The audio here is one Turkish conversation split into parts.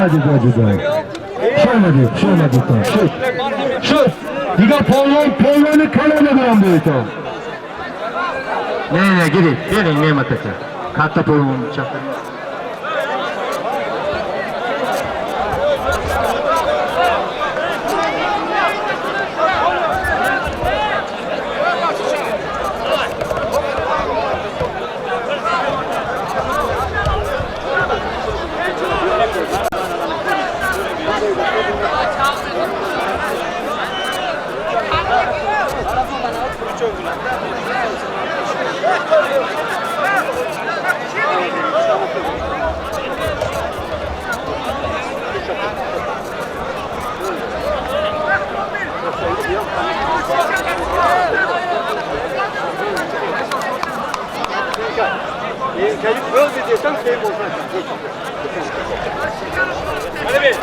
Hadi. Şöyle bir Şu. Diga polvonu kalene bilen bu ito. Ne gidin ne mataka. Katta polvonu çakır. Gelip böyle desem şey olmaz. Hadi bir.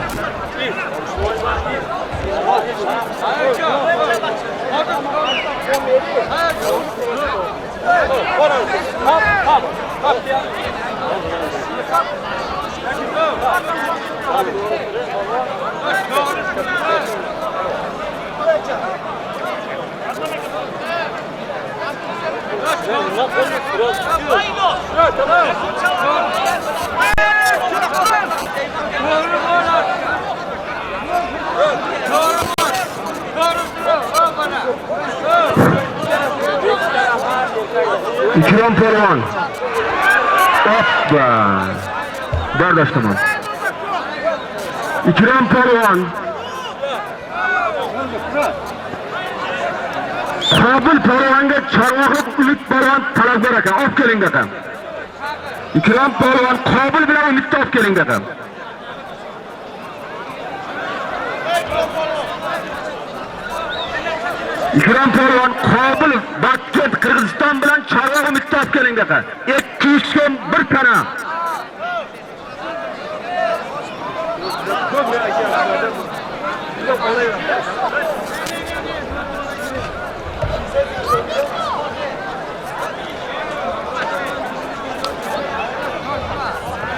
İkram Pervan. Hoppa. Kardeş tamam. İkram Pervan. Kabul Pervan'ga Çarvaqlık Ümit Pervan talabgor ekan. Olib keling ekan. İkram Pervan Kabul bilan Ümitni olib keling ekan. İkram Pervan Kabul Bakkent Kırgızistan bilan Çarvaq Ümitni olib keling ekan. 200 so'm bir tana.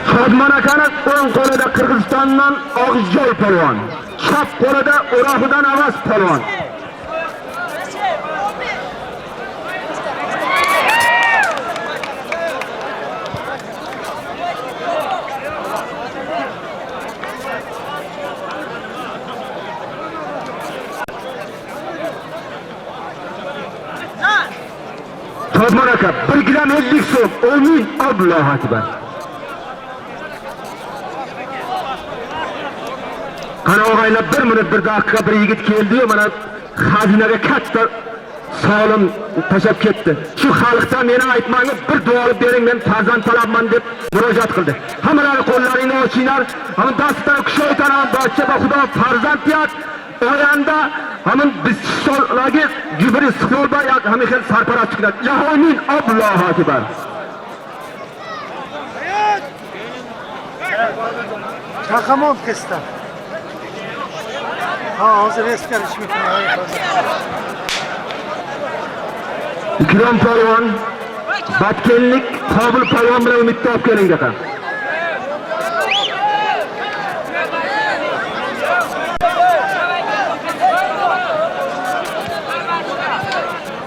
Shodmon akaning o'ng qo'lida Qirg'izistondan Og'izjoy polvon, chap qo'lida O'roqdan Avaz polvon. Shodmon aka 1 gram 50 so'm. Amin. Allohu akbar. Qani og'aylar bir minut bir daqiqa bir yigit keldi-yu, mana xazinaga katta solim tashab ketdi. Shu xalqdan meni aytmangiz, bir duo olib bering, men farzand talabman deb murojaat qildi. Hammalari qo'llaringni ochinglar. Hamma dastan kushaytan ham barcha va Xudo farzand yat. Oyanda hamın biz so'lagi gibri sxolba yak hamixel sarparast chiqadi. Ya amin. Allohu akbar. Çakamon kesta. Ha, hozir esgan ishmikin. İkram Pervan, Batkenlik Kabul polvon bilan Ümitni olib keling ekan.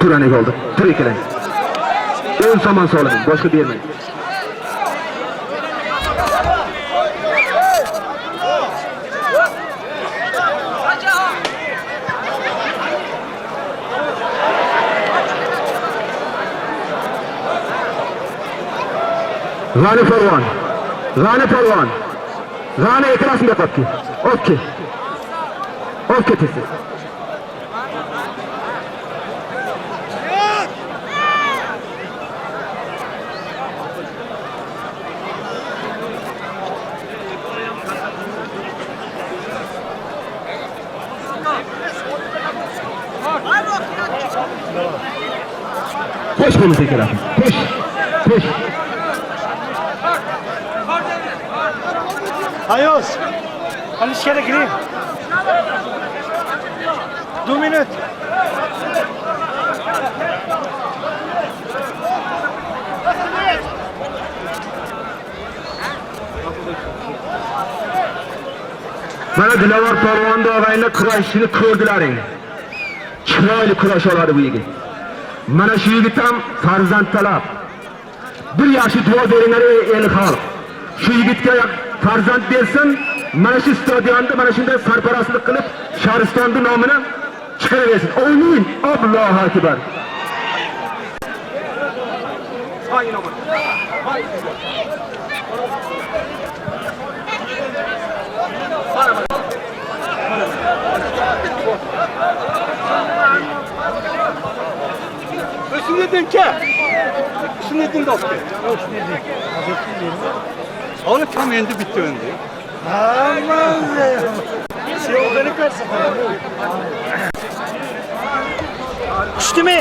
Turanik oldu. Tur ikkilen. Ön saman so'ladim, boshqa bermaydi. G'ani polvon. G'ani ekranimga qo'yibdi. Okey. Okey tesiz. Koş bunu tekrar. Koş. Ayos. Alish kerak gireyim. 2 minut. Mana Dilovar polvonni og'aylar kurashishini ko'rdilaring. Chiroyli kurash oladi bu yigit. Mana shu yigit ham farzand talab. Bir yaxshi duo beringlar el xalq. Shu yigitga farzand bersin, mana shu stadionda mana shunday sarparastlik qilib Shahristonni nomini chiqaraversin. Amin. Allohu akbar. Shundan ke. Shundan da oldu. Onu tam endi bitti öndü. Aman be. Şey organik versin. Düştü mü?